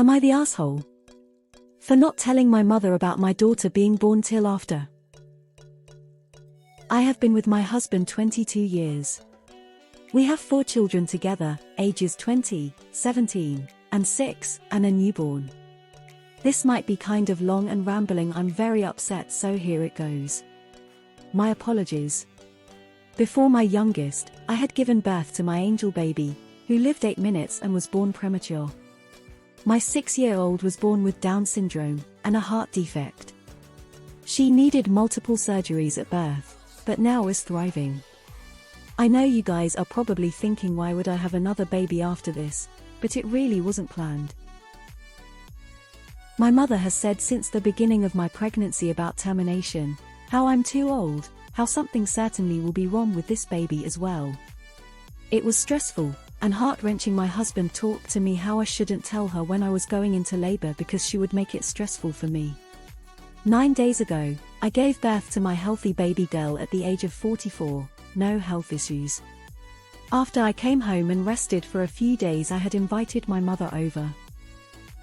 Am I the asshole for not telling my mother about my daughter being born till after? I have been with my husband 22 years. We have 4 children together, ages 20, 17, and 6, and a newborn. This might be kind of long and rambling. I'm very upset, so here it goes. My apologies. Before my youngest, I had given birth to my angel baby, who lived 8 minutes and was born premature. My 6-year-old was born with Down syndrome and a heart defect. She needed multiple surgeries at birth, but now is thriving. I know you guys are probably thinking, why would I have another baby after this? But it really wasn't planned. My mother has said since the beginning of my pregnancy about termination, how I'm too old, how something certainly will be wrong with this baby as well. It was stressful and heart-wrenching. My husband talked to me how I shouldn't tell her when I was going into labor because she would make it stressful for me. 9 days ago, I gave birth to my healthy baby girl at the age of 44, no health issues. After I came home and rested for a few days, I had invited my mother over.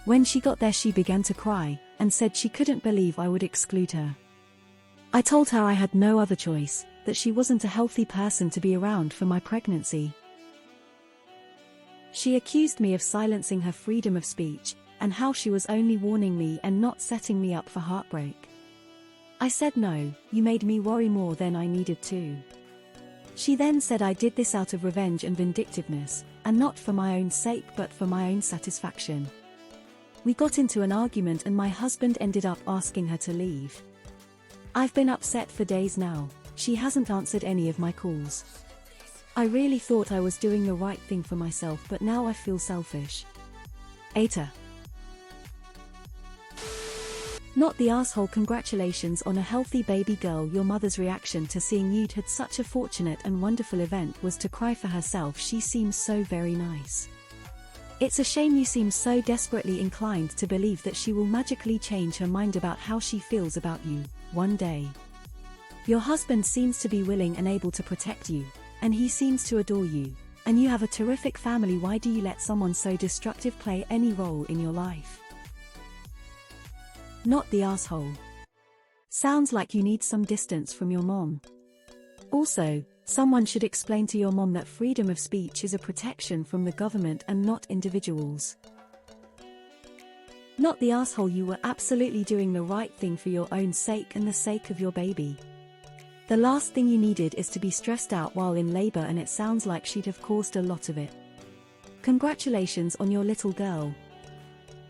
When she got there, she began to cry and said she couldn't believe I would exclude her. I told her I had no other choice, that she wasn't a healthy person to be around for my pregnancy. She accused me of silencing her freedom of speech, and how she was only warning me and not setting me up for heartbreak. I said no, you made me worry more than I needed to. She then said I did this out of revenge and vindictiveness, and not for my own sake but for my own satisfaction. We got into an argument and my husband ended up asking her to leave. I've been upset for days now. She hasn't answered any of my calls. I really thought I was doing the right thing for myself, but now I feel selfish. AITA. Not the asshole. Congratulations on a healthy baby girl. Your mother's reaction to seeing you'd had such a fortunate and wonderful event was to cry for herself. She seems so very nice. It's a shame you seem so desperately inclined to believe that she will magically change her mind about how she feels about you, one day. Your husband seems to be willing and able to protect you, and he seems to adore you, and you have a terrific family. Why do you let someone so destructive play any role in your life? Not the asshole. Sounds like you need some distance from your mom. Also, someone should explain to your mom that freedom of speech is a protection from the government and not individuals. Not the asshole. You were absolutely doing the right thing for your own sake and the sake of your baby. The last thing you needed is to be stressed out while in labor, and it sounds like she'd have caused a lot of it. Congratulations on your little girl.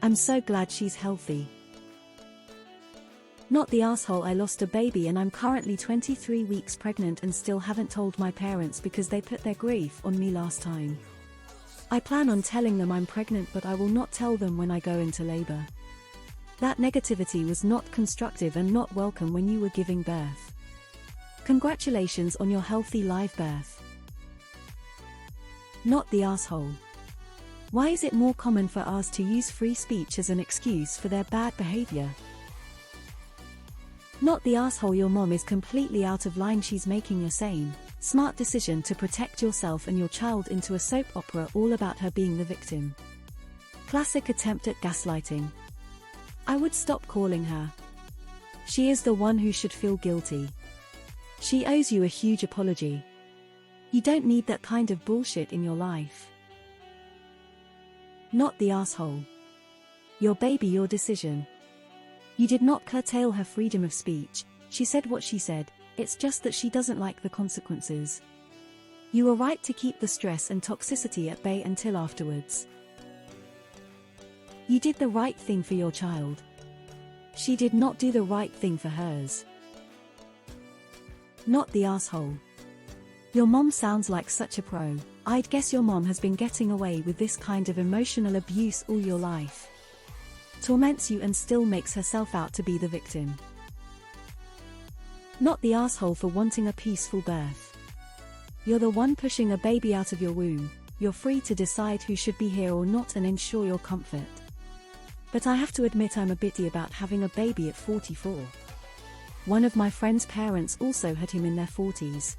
I'm so glad she's healthy. Not the asshole. I lost a baby and I'm currently 23 weeks pregnant and still haven't told my parents because they put their grief on me last time. I plan on telling them I'm pregnant, but I will not tell them when I go into labor. That negativity was not constructive and not welcome when you were giving birth. Congratulations on your healthy live birth. Not the asshole. Why is it more common for us to use free speech as an excuse for their bad behavior? Not the asshole. Your mom is completely out of line. She's making a sane, smart decision to protect yourself and your child into a soap opera all about her being the victim. Classic attempt at gaslighting. I would stop calling her. She is the one who should feel guilty. She owes you a huge apology. You don't need that kind of bullshit in your life. Not the asshole. Your baby, your decision. You did not curtail her freedom of speech. She said what she said, it's just that she doesn't like the consequences. You were right to keep the stress and toxicity at bay until afterwards. You did the right thing for your child. She did not do the right thing for hers. Not the asshole. Your mom sounds like such a pro. I'd guess your mom has been getting away with this kind of emotional abuse all your life. Torments you and still makes herself out to be the victim. Not the asshole for wanting a peaceful birth. You're the one pushing a baby out of your womb. You're free to decide who should be here or not and ensure your comfort. But I have to admit I'm a bit about having a baby at 44. One of my friend's parents also had him in their 40s.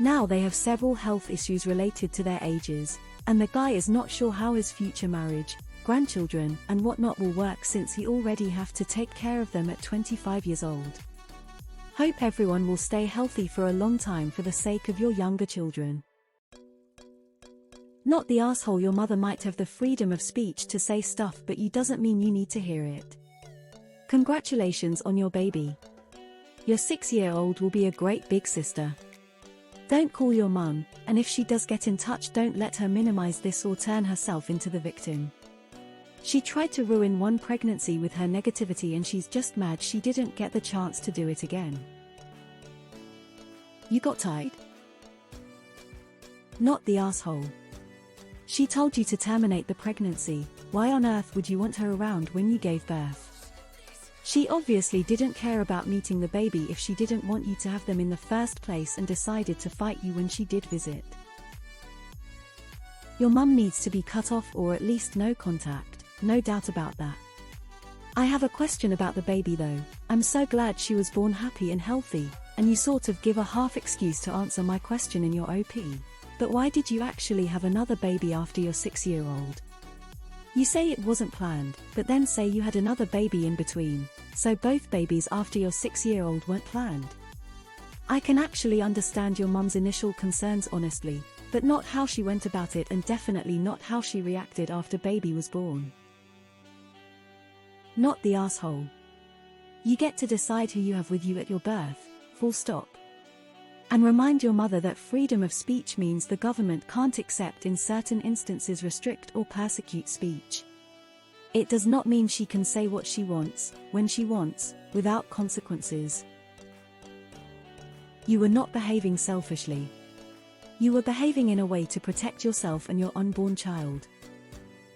Now they have several health issues related to their ages, and the guy is not sure how his future marriage, grandchildren, and whatnot will work since you already have to take care of them at 25 years old. Hope everyone will stay healthy for a long time for the sake of your younger children. Not the asshole. Your mother might have the freedom of speech to say stuff, but you doesn't mean you need to hear it. Congratulations on your baby. Your 6-year-old will be a great big sister. Don't call your mum, and if she does get in touch, don't let her minimize this or turn herself into the victim. She tried to ruin one pregnancy with her negativity, and she's just mad she didn't get the chance to do it again. You got tied? Not the asshole. She told you to terminate the pregnancy. Why on earth would you want her around when you gave birth? She obviously didn't care about meeting the baby if she didn't want you to have them in the first place, and decided to fight you when she did visit. Your mum needs to be cut off, or at least no contact, no doubt about that. I have a question about the baby though. I'm so glad she was born happy and healthy, and you sort of give a half excuse to answer my question in your OP. But why did you actually have another baby after your 6-year-old? You say it wasn't planned, but then say you had another baby in between, so both babies after your 6-year-old weren't planned. I can actually understand your mum's initial concerns honestly, but not how she went about it, and definitely not how she reacted after baby was born. Not the asshole. You get to decide who you have with you at your birth, full stop. And remind your mother that freedom of speech means the government can't accept, in certain instances restrict or persecute speech. It does not mean she can say what she wants, when she wants, without consequences. You were not behaving selfishly. You were behaving in a way to protect yourself and your unborn child.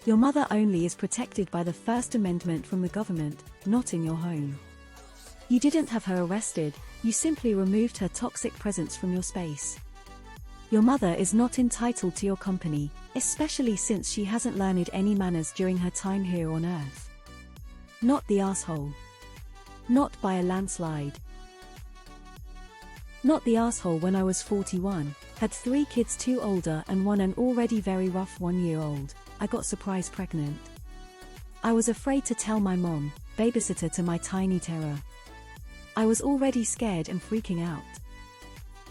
Your mother only is protected by the First Amendment from the government, not in your home. You didn't have her arrested, you simply removed her toxic presence from your space. Your mother is not entitled to your company, especially since she hasn't learned any manners during her time here on Earth. Not the asshole. Not by a landslide. Not the asshole. When I was 41, had 3 kids, 2 older and 1 an already very rough 1-year-old, I got surprise pregnant. I was afraid to tell my mom, babysitter to my tiny terror. I was already scared and freaking out.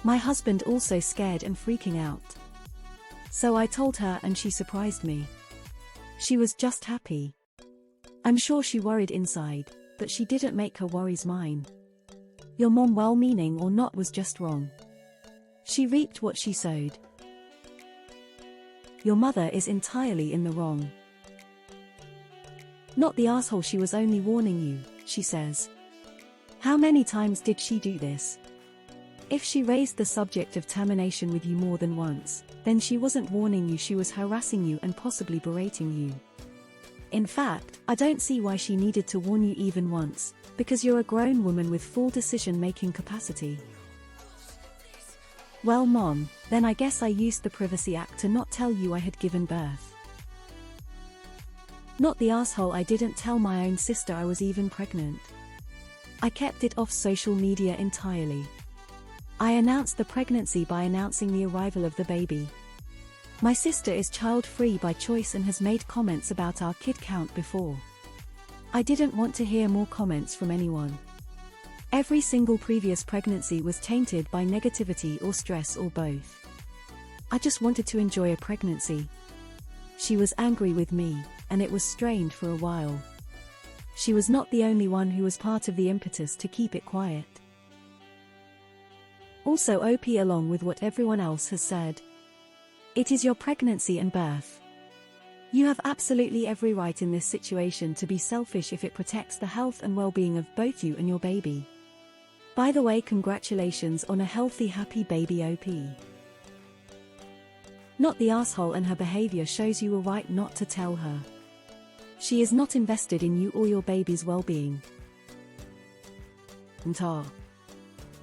My husband also scared and freaking out. So I told her, and she surprised me. She was just happy. I'm sure she worried inside, but she didn't make her worries mine. Your mom, well-meaning or not, was just wrong. She reaped what she sowed. Your mother is entirely in the wrong. Not the asshole. She was only warning you, she says. How many times did she do this? If she raised the subject of termination with you more than once, then she wasn't warning you, she was harassing you and possibly berating you. In fact, I don't see why she needed to warn you even once, because you're a grown woman with full decision-making capacity. Well, Mom, then I guess I used the Privacy Act to not tell you I had given birth. Not the asshole. I didn't tell my own sister I was even pregnant. I kept it off social media entirely. I announced the pregnancy by announcing the arrival of the baby. My sister is child-free by choice and has made comments about our kid count before. I didn't want to hear more comments from anyone. Every single previous pregnancy was tainted by negativity or stress or both. I just wanted to enjoy a pregnancy. She was angry with me, and it was strained for a while. She was not the only one who was part of the impetus to keep it quiet. Also, OP, along with what everyone else has said. It is your pregnancy and birth. You have absolutely every right in this situation to be selfish if it protects the health and well-being of both you and your baby. By the way, congratulations on a healthy, happy baby, OP. Not the asshole, and her behavior shows you were right not to tell her. She is not invested in you or your baby's well-being.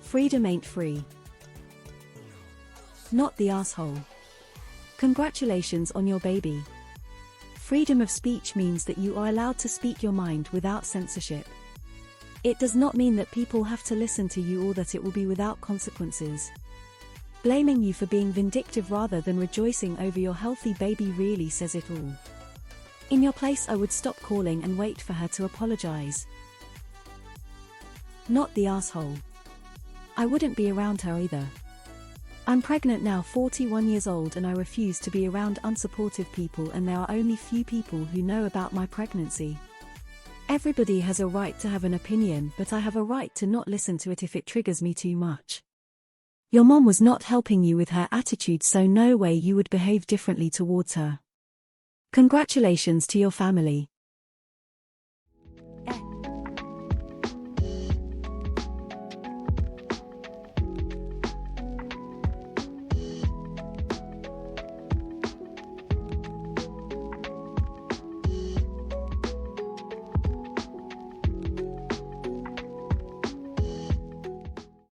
Freedom ain't free. Not the asshole. Congratulations on your baby. Freedom of speech means that you are allowed to speak your mind without censorship. It does not mean that people have to listen to you or that it will be without consequences. Blaming you for being vindictive rather than rejoicing over your healthy baby really says it all. In your place, I would stop calling and wait for her to apologize. Not the asshole. I wouldn't be around her either. I'm pregnant now, 41 years old, and I refuse to be around unsupportive people, and there are only few people who know about my pregnancy. Everybody has a right to have an opinion, but I have a right to not listen to it if it triggers me too much. Your mom was not helping you with her attitude, so no way you would behave differently towards her. Congratulations to your family.